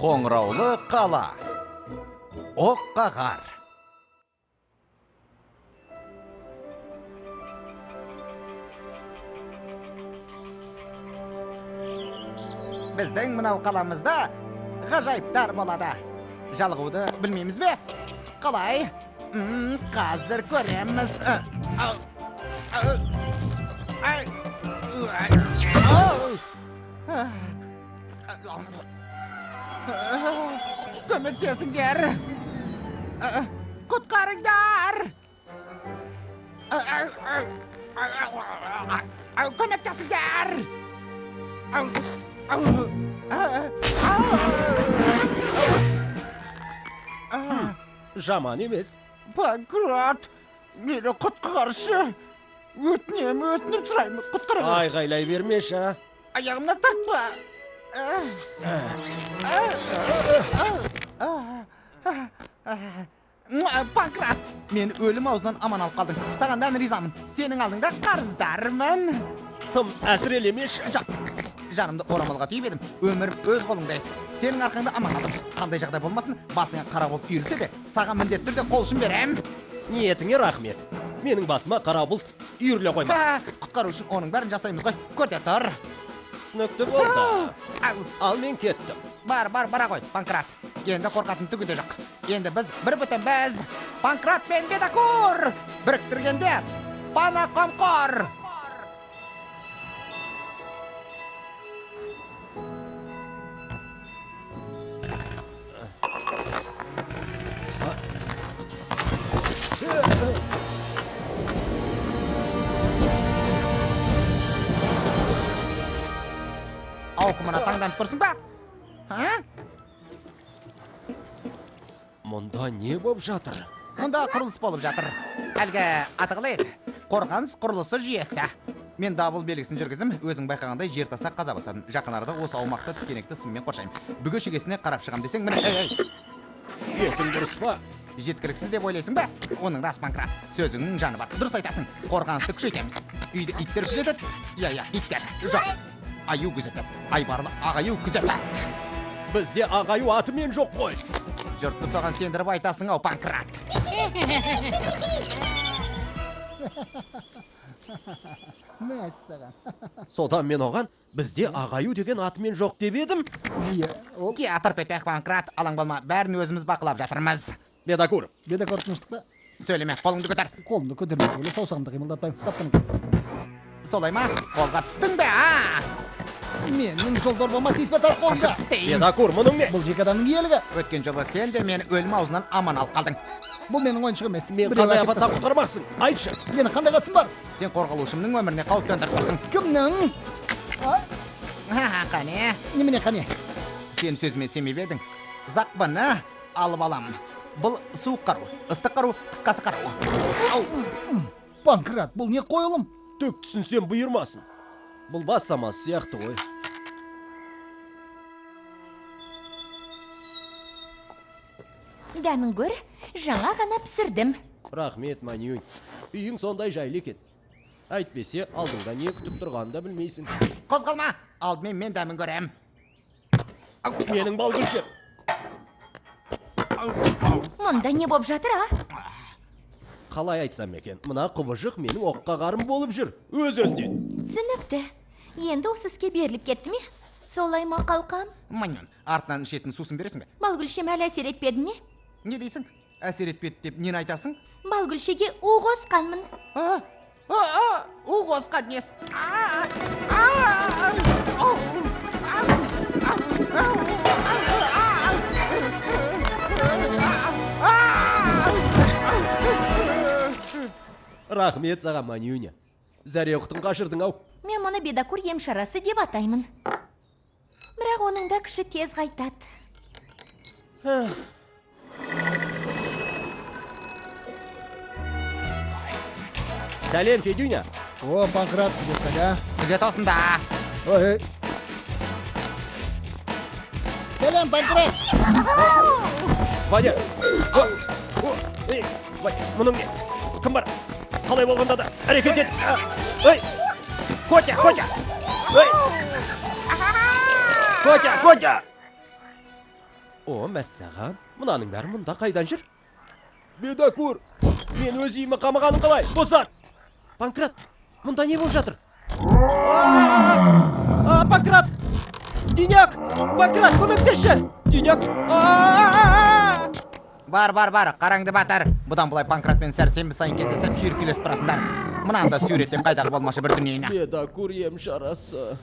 Қоңыраулы қала. Оққағар. Біздің мынау қаламызда ғажайыптар болады. Жалғуды білмейміз бе? Қалай? Қазір көреміз. Көмектесіңдер. Құтқарыңдар. Көмектесіңдер. Жаман емес. Панкрат, мені құтқаршы. Өтініп сұраймын, құтқарыңдар. Айғайлай бермеші, а? Аяғымна тартпа. Панкрат, мен өлім аузынан аман алып қалдың. Сағандан ризамын. Сенің алдыңда қарыздармын. Тым әсірелемеші. Жанымды орамалға түйіп едім. Өмірім өз қолыңда еді. Сенің арқаңда аман қалдым. Қандай жағдай болмасын, басыңа қара бұлт үйірсе де, саған міндетті түрде қол ұшын берем. Ниетіңе рахмет. Менің басыма қара бұлт үйіріле қоймас. Құтқару үшін оның бәрін жасаймыз ғой. Көрте тұр. Түсінікті болды. Ал мен кеттім. Бара ғой, Панкрат. Енді қорқатын түгі де жоқ. Енді біз бір бүтін біз. Панкрат пен Бедакур. Біріктіргенде Пана Қомқор. Ауқымына таңданып тұрсың ба? Мұнда не болып жатыр? Мұнда құрылыс болып жатыр. Әлгі аты қалай еді? Қорғаныс құрылысы жүйесі. Мен дабыл белгісін жүргізім, өзің байқағандай жер таса қаза бастадым. Жақын арада осы аумақты тікенекті сыммен қоршаймын. Бүге шегесіне қарап шығам десең, міне. Есің дұрыс па? Жеткіліксіз деп ойлайсың ба? Оның рас, Панкрат. Сөзіңнің жаны бар. Дұрыс айтасың. Қорғанысты күшейтеміз. Үйді иттер күзетеді. Иә, иттер. Жоқ. Аю күзетеді. Айбарлы ағаю күзетеді. Бізде ағаю атымен жоқ қой. Жұртты соған сендіріп айтасың ау, Панкрат. Содан мен оған бізде ағаю деген атымен жоқ деп едім. Ке атырып етпек, Панкрат. Алаң болма, бәрін өзіміз бақылап жатырмыз. Бедакур. Бедакур тыныштық па? Сөйлеме, қолыңды көтер. Қолымды көтермей ойлы, саусағымды қимылдатпаймын. Таптан кетсін. Солай ма? Қолға түстің бе, а? Менің жол дорбама тиіспе тар қолымда. Бедакур, мұның не? Бұл жеке адамның иелігі. Өткен жолы сен де мен өлім аузынан аман алып қалдың. Бұл менің ойыншық емес. Мен қандай апатта құтқармақсың? Айтшы. Мені қандай қатысым бар? Сен қорғалушымның өміріне қауіп төндіріп тұрсың. Кімнің? Қане? Немене қане? Сен сөзіме сенбеп едің. Зақпаны алып алам. Бұл суық қару, ыстық қару, қысқасы қару. Панкрат, бұл не қойылым? Түк түсінсем бұйырмасын. Бұл бастамасы сияқты ғой. Дәмін көр, жаңа ғана пісірдім. Рахмет, Манюнь. Үйің сондай жайлы екен. Әйтпесе, алдыңда не күтіп тұрғанын да білмейсің. Қозғалма, алдымен мен дәмін көрем. Менің балгүлшем. Мұнда не боп жатыр, а? Қалай айтсам екен, мына құбыжық менің оққағарым болып жүр. Өз-өзінен. Түсінікті. Енді осы іске беріліп кетті ме? Солай ма, қалқам? Манюн, артынан ішетін сусын бересің бе? Балгүлшем әлі әсер етпеді ме? Не дейсің? Әсер етпеді деп нені айтасың? Балгүлшеге у қосқанмын. У қосқан нес. Рахмет саған, Манюня. Зәре құтын қашырдың ау. Мен мұны Бедакур емшарасы деп атаймын. Бірақ оның да күші тез қайтады. Сәлем, Федюня. О, Панкрат, күзет, Күзет осында. Ой. Сәлем, Панкрат. Ваня. Мұның не? Кім бар? Қалай болғанда да әрекет ет. Ой! Котя! Ой! Котя! О, мәссаған, мұнаның бәрі мұнда қайдан жүр? Бедокур, мен өз үйіме қамағаным қалай? Босат! Панкрат, мұнда не болып жатыр? Панкрат! Деняк! Панкрат, көмектесші! Деняк! Бар, қараңды батыр. Бұдан бұлай Панкратпен сәрсенбі сайын кездесіп шүйіркелесіп тұрасыңдар. Мынанда сүйреттен қайдағы болмашы бір дүниені. Бедокур ем шарасы.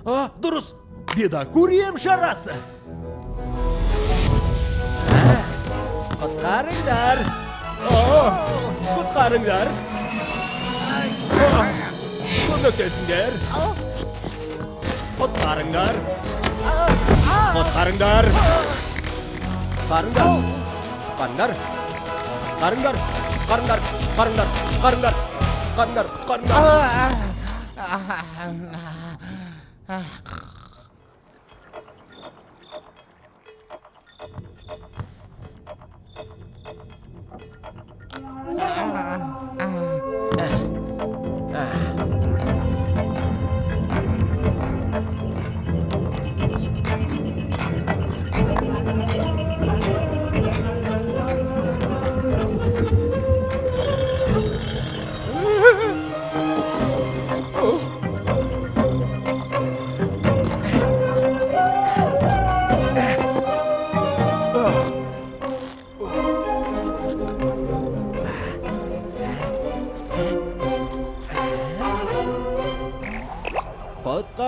Дұрыс! Бедокур ем шарасы! Құтқарыңдар! Құтқарыңдар! Көмектесіңдер! Құтқарыңдар! Құтқарыңдар! Қарыңдар! Қарыңдар! Қарыңдар! Қарыңдар! Қарыңдар! Қарыңдар! Қарыңдар! Қарыңдар!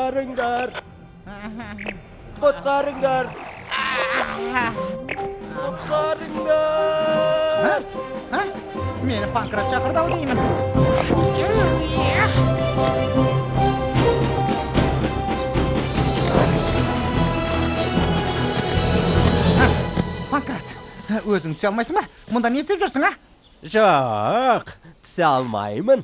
Құтқарыңдар! Құтқарыңдар! Құтқарыңдар! Мені Панкрат шақырды-ау деймін. Панкрат, өзің түсе алмайсың ба? Мұнда не істеп жүрсің, а? Жоқ, түсе алмаймын.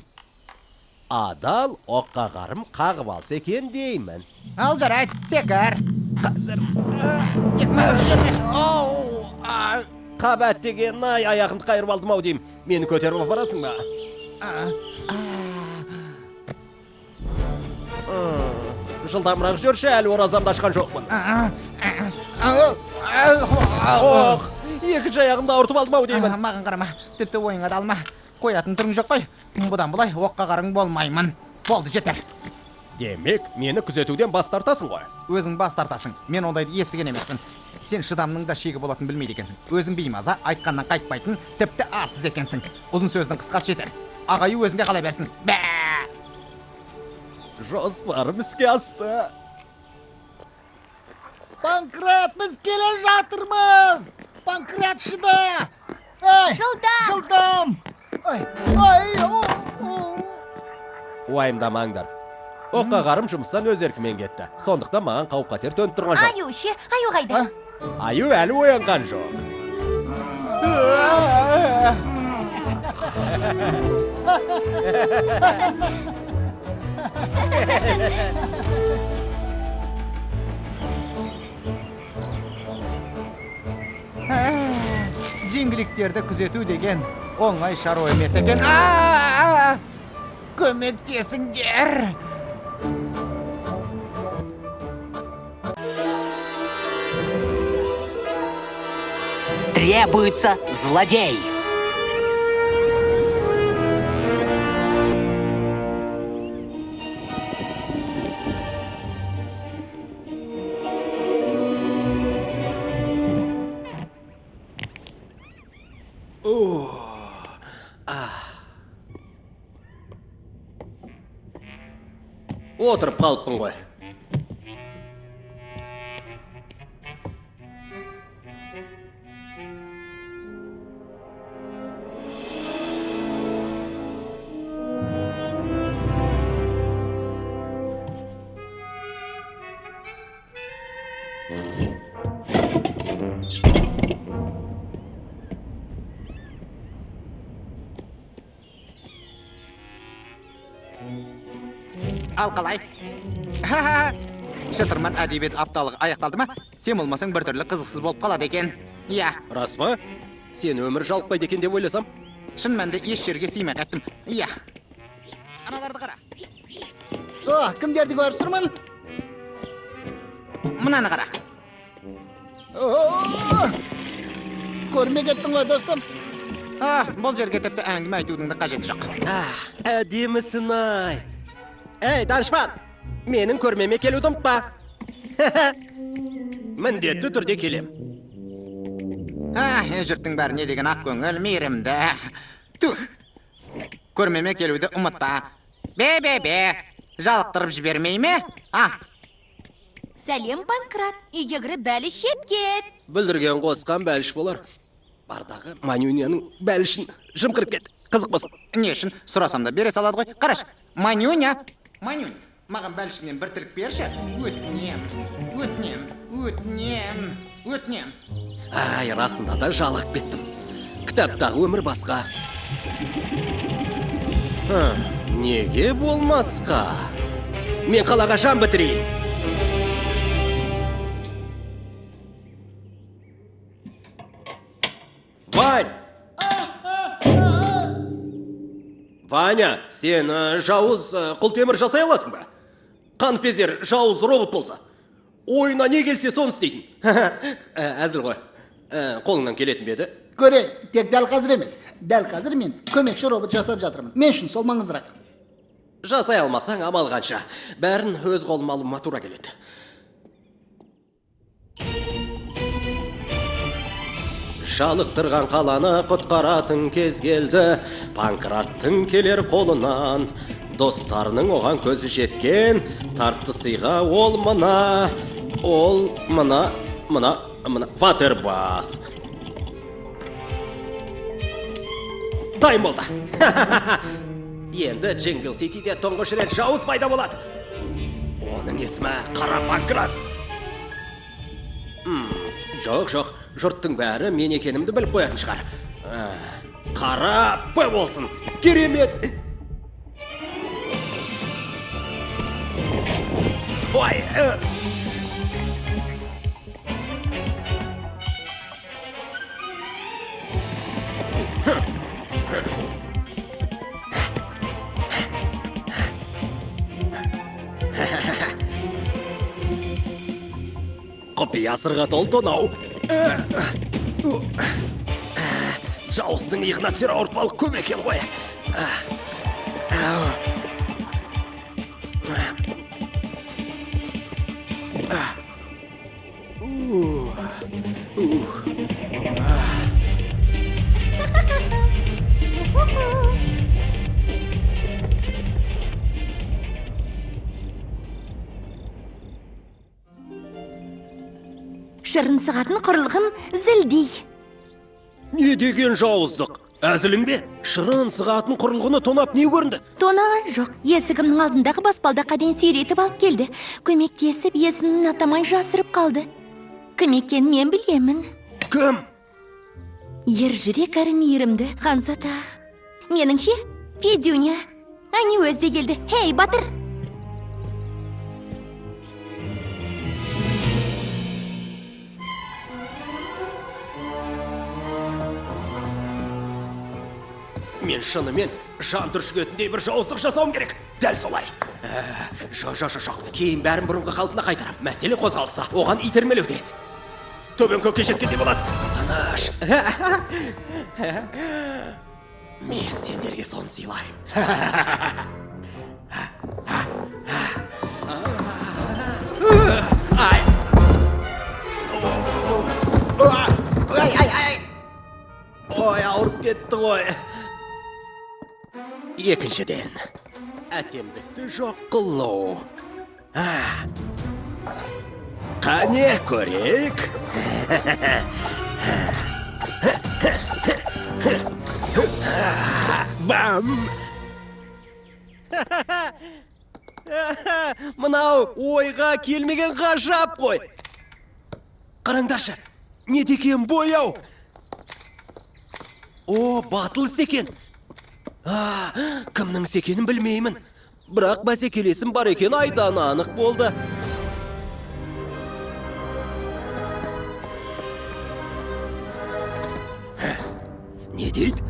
Адал оққа қарым қағып алса екен деймін. Ал жарайды, секір. Қазір Тек мәуір жермеш. қабат деген аяғымды қайырып алдым-ау деймін. Мені көтеріп апарасың ба? Жылдамырақ жүрші, әлі оразамды ашқан жоқпын. Екінші аяғымды ауыртып алдым-ау деймін. Маған қарама, тіпті ойыңа да алма. Қоятын түрің жоқ қой. Бұдан бұлай оққа қарың болмаймын. Болды, жетер. Демек, мені күзетуден бас тартасың ғой. Өзің бас тартасың. Мен ондайды естіген емеспін. Сен шыдамның да шегі болатын білмейді екенсің. Өзің беймаза, айтқаннан қайтпайтын, тіпті арсыз екенсің. Ұзын сөздің қысқасы жетер. Ағайы өзінде қала берсін. Бә! Жоспарым іске асты. Панкрат, біз келе жатырмыз! Панкрат шыда! Жылдам! Уайымдамаңдар. Оққа қарым жұмыстан өз еркімен кетті. Сондықтан маған қауіп қатер төніп тұрған жоқ. Аю ше, аю қайда? Аю әлі оянған жоқ. Жеңгіліктерді күзету деген оңай шаруа емес екен. Көмектесіңдер. Требуется злодей. Отырып қалыппын ғой. Ал қалай? Шытырман әдебиет апталығы аяқталды ма? Сен болмасаң біртүрлі қызықсыз болып қалады екен. Иә. Рас па? Сен өмір жалықпайды екен деп ойласам. Шын мәнде еш жерге сыймай қайттым. Иә. Аналарды қара. Кімдерді көріп тұрмын? Мынаны қара. Көрмей кеттің ғой, достым. Бұл жерге тіпті әңгіме айтудың да қажеті жоқ. Әдемісін ай. Әй, данышпан, менің көрмеме келуді ұмытпа. Міндетті түрде келем. Жұрттың бәрі не деген ақ көңіл, мейірімді. Тух, көрмеме келуді ұмытпа. Бе, жалықтырып жібермей ме? Сәлем, Панкрат. Үйге кіріп бәлі шеп кет. Бүлдірген қосқан бәліш болар. Бардағы Манюняның бәлішін жымқырып кет. Қызық болсын. Не үшін сұрасам да бере салады ғой. Қараш, Манюня, маған бәлішінен бір тілік берші. Өтінем. Ай, расында да жалығып кеттім. Кітаптағы өмір басқа. Неге болмасқа? Мен қалаға жан бітірейін. Ваня, сен жауыз құлтемір жасай аласың ба? Қаныпезер жауыз робот болса. Ойына не келсе соны істейтін. Әзіл ғой. Қолыңнан келетін беді? Көрейін, тек дәл қазір емес. Дәл қазір мен көмекші робот жасап жатырмын. Мен үшін сол маңыздырақ. Жасай алмасаң амал қанша. Бәрін өз қолыма алуыма тура келеді. Жалықтырған қаланы құтқаратын кез келді. Панкраттың келер қолынан. Достарының оған көзі жеткен. Тартты сыйға ол мына. Ол мына. Ватербас. Дайын болды. Енді Джингл Ситиде тұңғыш рет жауыз пайда болады. Оның есімі Қара Панкрат. Жоқ, жұрттың бәрі мен екенімді біліп қоятын шығар. Қара П болсын. Керемет. Ой, құпия сырға толы тонау. Жауыздың иығына түсер ауыртпалық көп екен ғой. Шырын сығатын құрылғым зілдей. Не деген жауыздық? Әзілің бе? Шырын сығатын құрылғыны тонап не көрінді? Тонаған жоқ. Есігімнің алдындағы баспалдаққа дейін сүйретіп алып келді. Көмектесіп есімін атамай жасырып қалды. Кім екенін мен білемін. Кім? Ер жүрек әрі мейірімді Ханзада. Меніңше, Федюня. Әне өзде келді. Хей, батыр! Мен шынымен жан түршігетіндей бір жауыздық жасауым керек. Дәл солай. Жоқ. Кейін бәрін бұрынғы қалпына қайтарам. Мәселе қозғалса, оған итермелеуде. Төбен көкке жеткенде болады. Тыныш. Мен сендерге соны сыйлайым. Ой, ауырып кетті ғой. Екіншіден, әсемдікті жоқ қылу. Қане көрек. Бам! Мынау ойға келмеген ғажап қой. Қараңдаршы, не деген бояу. О, батыл секен. Кімнің секенін білмеймін. Бірақ бәсекелесім бар екен айдан анық болды. Не дейді?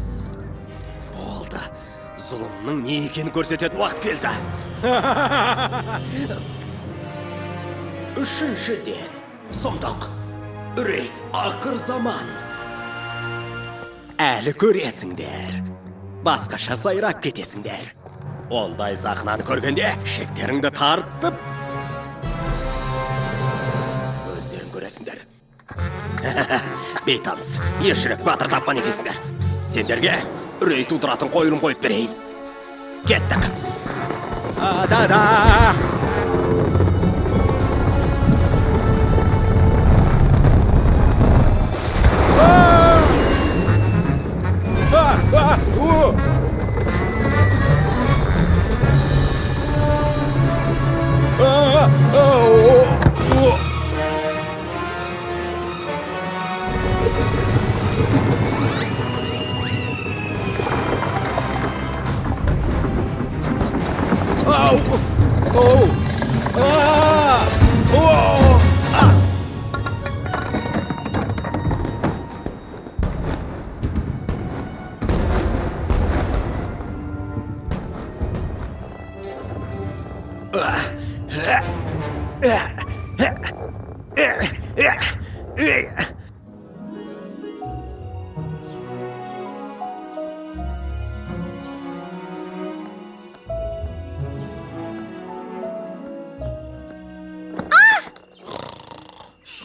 Болды. Зұлымның не екенін көрсететін уақыт келді. Үшіншіден, сұмдық. үрей ақыр заман. Әлі көресіңдер. Басқаша сайрап кетесіңдер. Ондай сахнаны көргенде шектеріңді тартып өздерің көресіңдер. Бейтаныс, ержүрек батыр тапқан екенсіңдер. Сендерге үрей тудыратын қойылым қойып берейін. Кеттік. Да-да.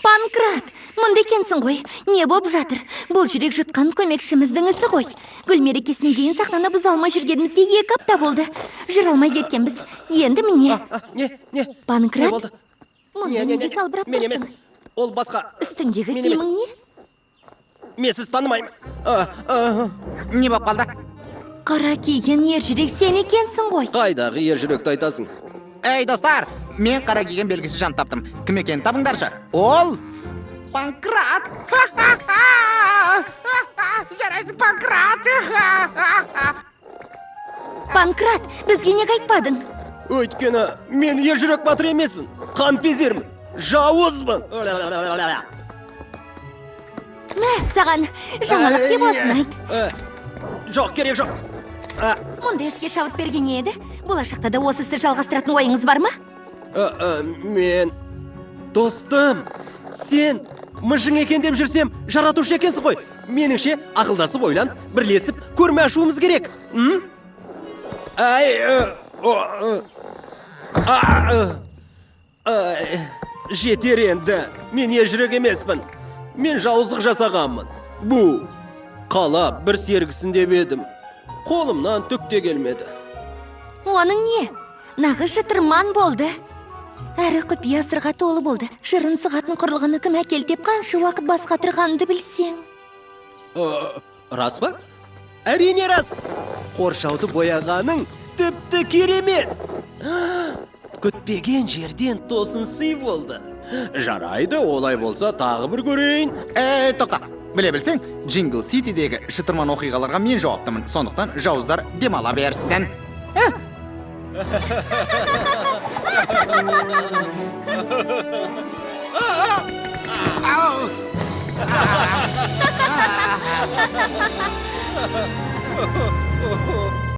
Панкрат, мұнда екенсің ғой. Не боп жатыр? Бұл жүрек жұтқан көмекшіміздің ісі ғой. Гүл мерекесінен кейін сахнаны бұза алмай жүргенімізге 2 апта болды. Жүралмай кеткенбіз. Енді міне. Не? Панкрат? Не болды? Мұнда неге салбырап Мен емес. тұрсың? Ол басқа. Үстіңдегі Мен емес. киімің не? Мен сіз танымаймын. Не боп қалды? Қара киген ержүрек сен екенсің ғой. Қайдағы ержүректі айтасың? Ей, достар, мен қара киген белгісіз жан таптым. Кім екенін табыңдаршы. Ол Панкрат. Жарайсың, Панкрат. Панкрат, бізге неге айтпадың? Өйткені мен ержүрек батыр емеспін. Қанпезермін. Жауызбын. Мә, саған жаңалық деп осын айт. Жоқ, керек жоқ. Мұнда еске шабыт берген еді. Болашақта да осы істі жалғастыратын ойыңыз бар ма? Мен... Достым, сен мыжың екен деп жүрсем, жаратушы екенсің ғой. Меніңше, ақылдасып ойланып, бірлесіп, көрме ашуымыз керек. Жетер енді. Мен ержүрек емеспін. Мен жауыздық жасағанмын. Бұ, қалап бір сергісін деп едім. Қолымнан түк те келмеді. Оның не? Нағыз жытырман болды. Әрі құпия сырға толы болды. Жырын сығатын құрылғаны кім әкелтеп қанша уақыт бас қатырғанды білсең. Рас па? Әрине рас. Қоршауды бояғаның тіпті керемет. Күтпеген жерден тосын сый болды. Жарайды, олай болса тағы бір көрейін. Тоқта, біле білсең, Джингл Ситидегі шытырман оқиғаларға мен жауаптымын. Сондықтан жауыздар демала берсін.